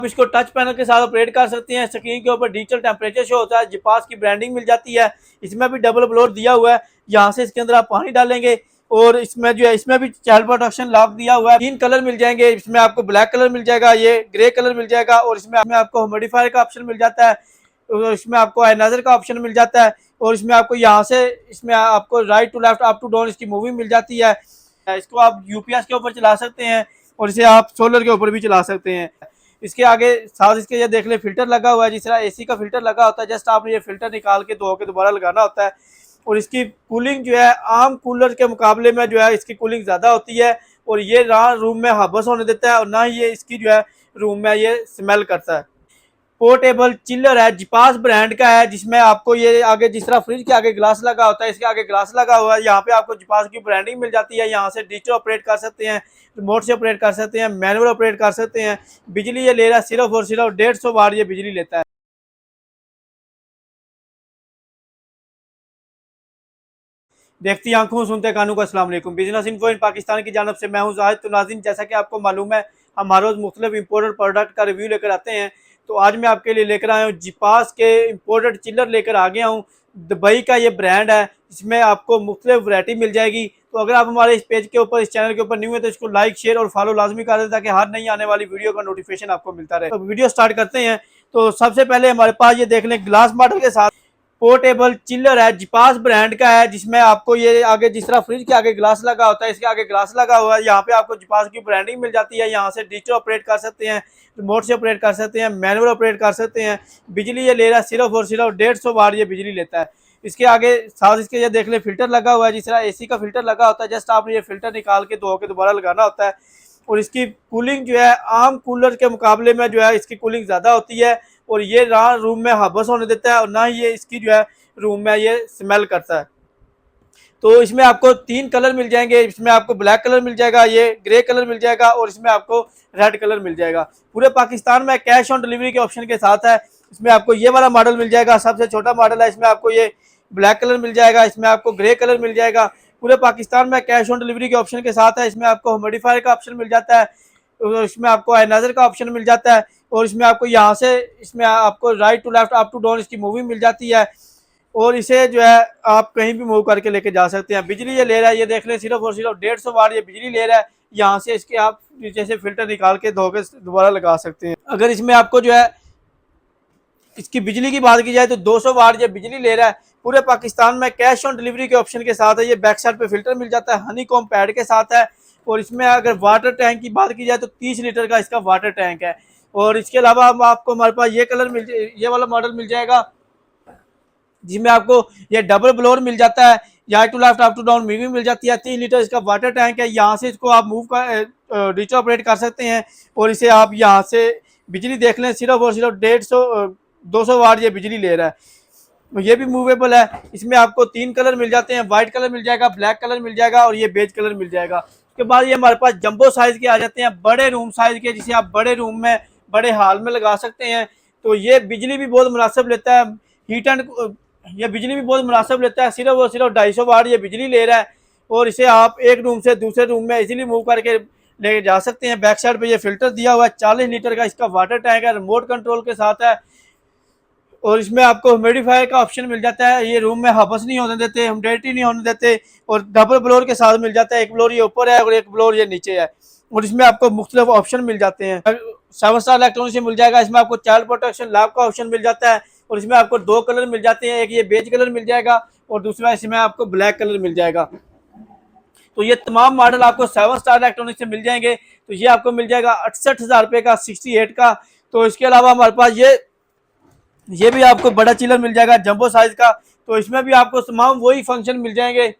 आप इसको touch panel के साथ ऑपरेट कर सकते हैं। स्क्रीन के ऊपर डिजिटल टेम्परेचर शो होता है, जिपास की ब्रांडिंग मिल जाती है। इसमें भी डबल ब्लोअर दिया हुआ है, यहाँ से इसके अंदर आप पानी डालेंगे और इसमें जो है इसमें भी चाइल्ड प्रोटेक्शन लॉक दिया हुआ है। 3 कलर मिल जाएंगे, इसमें आपको ब्लैक कलर मिल जाएगा, ये ग्रे कलर मिल जाएगा और इसमें आपको मॉडिफायर का ऑप्शन मिल जाता है, और इसमें आपको आयनाइजर का ऑप्शन मिल जाता है और इसमें आपको यहाँ से इसमें आपको right to left up to down इसकी मूविंग मिल जाती है। इसको आप यूपीएस के ऊपर चला सकते हैं और इसे आप सोलर के ऊपर भी चला सकते हैं। इसके आगे साथ इसके ये देख ले फिल्टर लगा हुआ है, जिस तरह एसी का फिल्टर लगा होता है, जस्ट आपने ये फिल्टर निकाल के धो के दोबारा लगाना होता है। और इसकी कूलिंग जो है आम कूलर के मुकाबले में जो है इसकी कूलिंग ज़्यादा होती है और ये ना रूम में हबस होने देता है और ना ही ये इसकी जो है रूम में ये स्मेल करता है। पोर्टेबल चिल्लर है, जिपास ब्रांड का है, जिसमें आपको ये आगे जिस तरह फ्रिज के आगे ग्लास लगा होता है, इसके आगे ग्लास लगा हुआ है। यहाँ पे आपको जिपास की ब्रांडिंग मिल जाती है, यहाँ से डिजिटल ऑपरेट कर सकते हैं, रिमोट से ऑपरेट कर सकते हैं, मैनुअल ऑपरेट कर सकते हैं। बिजली ये ले रहा है सिर्फ और सिर्फ 150 वाट ये बिजली लेता है। देखती आंखों सुनते कानों का अस्सलाम वालेकुम। बिजनेस इन्फो इन पाकिस्तान की जानब से मैं हूं जाहिद। तो नाज़रीन, जैसा कि आपको मालूम है हम हर रोज़ मुख्तलिफ इंपोर्टेड प्रोडक्ट का रिव्यू लेकर आते हैं। तो आज मैं आपके लिए लेकर आया हूँ जिपास के इंपोर्टेड चिल्लर लेकर आ गया हूँ। दुबई का ये ब्रांड है, इसमें आपको मुख्तलिफ वैरायटी मिल जाएगी। तो अगर आप हमारे इस पेज के ऊपर इस चैनल के ऊपर न्यू है तो इसको लाइक शेयर और फॉलो लाजमी कर दें ताकि हर नई आने वाली वीडियो का नोटिफिकेशन आपको मिलता रहे। तो वीडियो स्टार्ट करते हैं। तो सबसे पहले हमारे पास ये देख लें ग्लास मॉडल के साथ पोर्टेबल चिल्लर है, जिपास ब्रांड का है, जिसमें आपको ये आगे जिस तरह फ्रिज के आगे ग्लास लगा होता है, इसके आगे ग्लास लगा हुआ है। यहाँ पे आपको जिपास की ब्रांडिंग मिल जाती है, यहाँ से डिजिटल ऑपरेट कर सकते हैं, रिमोट से ऑपरेट कर सकते हैं, मैनुअल ऑपरेट कर सकते हैं। बिजली ये ले रहा है सिर्फ और सिर्फ 150 वाट ये बिजली लेता है। इसके आगे साथ इसके ये देख ले फिल्टर लगा हुआ है, जिस तरह एसी का फिल्टर लगा होता है, जस्ट आपने ये फिल्टर निकाल के धो के दोबारा लगाना होता है। और इसकी कूलिंग जो है आम कूलर के मुकाबले में जो है इसकी कूलिंग ज़्यादा होती है और ये ना रूम में हबस होने देता है और ना ही ये इसकी जो है रूम में ये स्मेल करता है। तो इसमें आपको 3 कलर मिल जाएंगे, इसमें आपको ब्लैक कलर मिल जाएगा, ये ग्रे कलर मिल जाएगा और इसमें आपको रेड कलर मिल जाएगा। पूरे पाकिस्तान में कैश ऑन डिलीवरी के ऑप्शन के साथ है। इसमें आपको ये वाला मॉडल मिल जाएगा, सबसे छोटा मॉडल है, इसमें आपको ये ब्लैक कलर मिल जाएगा, इसमें आपको ग्रे कलर मिल जाएगा। पूरे पाकिस्तान में कैश ऑन डिलीवरी के ऑप्शन के साथ है। इसमें आपको मॉडिफायर का ऑप्शन मिल जाता है, इसमें आपको आयनाइजर का ऑप्शन मिल जाता है और इसमें आपको यहाँ से इसमें आपको right to left up to down इसकी मूविंग मिल जाती है और इसे जो है आप कहीं भी मूव करके लेके जा सकते हैं। बिजली ये ले रहा है, ये देख लें सिर्फ और सिर्फ 150 वाट ये बिजली ले रहा है। यहाँ से इसके आप नीचे से फिल्टर निकाल के धो के दोबारा लगा सकते हैं। अगर इसमें आपको जो है इसकी बिजली की बात की जाए तो 200 वाट ये बिजली ले रहा है। पूरे पाकिस्तान में कैश ऑन डिलीवरी के ऑप्शन के साथ है। ये बैक साइड पे फिल्टर मिल जाता है, हनी कॉम पैड के साथ है। और इसमें अगर वाटर टैंक की बात की जाए तो 30 लीटर का इसका वाटर टैंक है। और इसके अलावा आपको हमारे पास ये वाला मॉडल मिल जाएगा, जिसमें आपको ये डबल ब्लोअर मिल जाता है, या to left up to down moving मिल जाती है। 3 लीटर इसका वाटर टैंक है, यहाँ से इसको आप मूव कर डिजिटल ऑपरेट कर सकते हैं और इसे आप यहाँ से बिजली देख लें सिर्फ और सिर्फ 200 वाट ये बिजली ले रहा है। ये भी मूवेबल है। इसमें आपको 3 कलर मिल जाते हैं, वाइट कलर मिल जाएगा, ब्लैक कलर मिल जाएगा और ये बेज कलर मिल जाएगा। उसके बाद ये हमारे पास जंबो साइज के आ जाते हैं, बड़े रूम साइज के, जिसे आप बड़े रूम में बड़े हॉल में लगा सकते हैं। तो ये बिजली भी बहुत मुनासिब लेता है, हीट एंड ये बिजली भी बहुत मुनासिब लेता है, सिर्फ और सिर्फ 250 वाट ये बिजली ले रहा है और इसे आप एक रूम से दूसरे रूम में इजीली मूव करके ले जा सकते हैं। बैक साइड पे ये फिल्टर दिया हुआ है, 40 लीटर का इसका वाटर टैंक है, रिमोट कंट्रोल के साथ है और इसमें आपको ह्यूमिडिफायर का ऑप्शन मिल जाता है। ये रूम में हबस नहीं होने देते, ह्यूमिडिटी नहीं होने देते और डबल ब्लोअर के साथ मिल जाता है। एक ब्लोअर ये ऊपर है और एक ब्लोअर ये नीचे है और इसमें आपको मुख्तलिफ ऑप्शन मिल जाते हैं। 7 स्टार इलेक्ट्रॉनिक से मिल जाएगा। इसमें आपको चाइल्ड प्रोटेक्शन लॉक का ऑप्शन मिल जाता है और इसमें आपको 2 कलर मिल जाते हैं, एक ये बेज कलर मिल जाएगा और दूसरा इसमें आपको ब्लैक कलर मिल जाएगा। तो ये तमाम मॉडल आपको 7 स्टार इलेक्ट्रॉनिक से मिल जाएंगे। तो ये आपको मिल जाएगा 68,000 रुपये का 68 का। तो इसके अलावा हमारे पास ये भी आपको बड़ा चिलर मिल जाएगा जंबो साइज का। तो इसमें भी आपको तमाम वही फंक्शन मिल जाएंगे।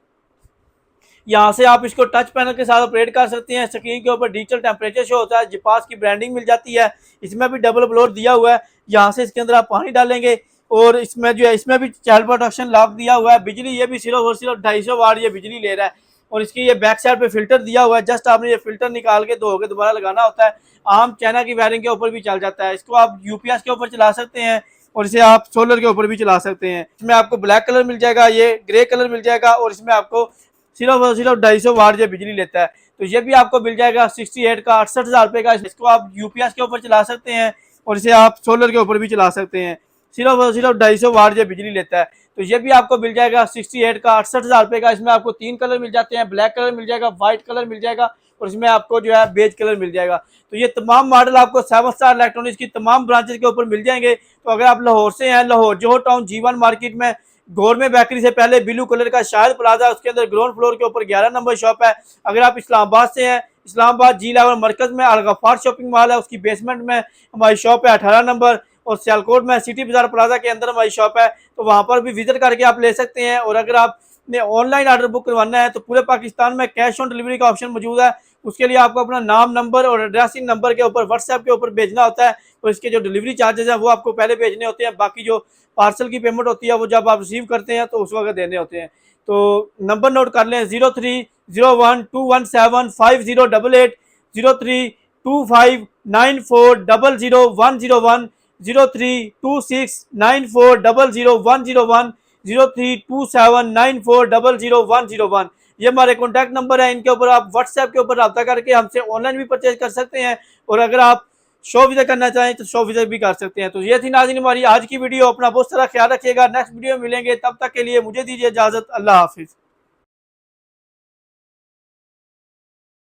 यहाँ से आप इसको टच पैनल के साथ ऑपरेट कर सकते हैं। स्क्रीन के ऊपर डिजिटल टेम्परेचर शो होता है, जिपास की ब्रांडिंग मिल जाती है। इसमें भी डबल ब्लोअर दिया हुआ है, यहाँ से इसके अंदर आप पानी डालेंगे और इसमें जो है इसमें भी चाइल्ड प्रोटेक्शन लॉक दिया हुआ है। बिजली ये भी सिर्फ और सिर्फ 250 वाट ये बिजली ले रहा है और इसकी ये बैक साइड पे फिल्टर दिया हुआ है, जस्ट आपने ये फिल्टर निकाल के धो के दोबारा लगाना होता है। आम चाइना की वायरिंग के ऊपर भी चल जाता है। इसको आप यूपीएस के ऊपर चला सकते हैं और इसे आप सोलर के ऊपर भी चला सकते हैं। इसमें आपको ब्लैक कलर मिल जाएगा, ये ग्रे कलर मिल जाएगा और इसमें आपको सिर्फ और सिर्फ 250 वाट ये बिजली लेता है। तो ये भी आपको मिल जाएगा 68 का 68,000 रुपये का। इसको आप यूपीएस के ऊपर चला सकते हैं और इसे आप सोलर के ऊपर भी चला सकते हैं। सिर्फ और सिर्फ 250 वाट ये बिजली लेता है। तो ये भी आपको मिल जाएगा 68 का 68,000 रुपये का। इसमें आपको 3 कलर मिल जाते हैं, ब्लैक कलर मिल जाएगा, व्हाइट कलर मिल जाएगा और इसमें आपको जो है बेज कलर मिल जाएगा। तो ये तमाम मॉडल आपको 7 स्टार इलेक्ट्रॉनिक्स की तमाम ब्रांचेस के ऊपर मिल जाएंगे। तो अगर आप लाहौर से हैं, लाहौर जोहर टाउन G1 मार्केट में गवर्नमेंट बेकरी से पहले ब्लू कलर का शाहिद प्लाजा, उसके अंदर ग्राउंड फ्लोर के ऊपर 11 नंबर शॉप है। अगर आप इस्लामाबाद से हैं, इस्लामाबाद G11 मरकज में अलगफार शॉपिंग मॉल है, उसकी बेसमेंट में हमारी शॉप है 18 नंबर। और सियालकोट में सिटी बाजार प्लाजा के अंदर हमारी शॉप है, तो वहां पर भी विजिट करके आप ले सकते हैं। और अगर आपने ऑनलाइन ऑर्डर बुक करवाना है तो पूरे पाकिस्तान में कैश ऑन डिलीवरी का ऑप्शन मौजूद है। उसके लिए आपको अपना नाम, नंबर और एड्रेस इन नंबर के ऊपर व्हाट्सएप के ऊपर भेजना होता है। और इसके जो डिलीवरी चार्जेस हैं वो आपको पहले भेजने होते हैं। बाकी जो पार्सल की पेमेंट होती है वो जब आप रिसीव करते हैं तो उस वक्त देने होते हैं। तो नंबर नोट कर लें 0301217508, 032594000101, 032694000101, 032794000101। ये हमारे कॉन्टैक्ट नंबर है। इनके ऊपर आप व्हाट्सएप के ऊपर रब्ता करके हमसे ऑनलाइन भी परचेज कर सकते हैं। और अगर आप शो विजिट करना चाहें तो शो विजिट भी कर सकते हैं। तो ये थी नाज़रीन हमारी आज की वीडियो। अपना बहुत सारा ख्याल रखिएगा। नेक्स्ट वीडियो में मिलेंगे, तब तक के लिए मुझे दीजिए इजाजत। अल्लाह हाफिज।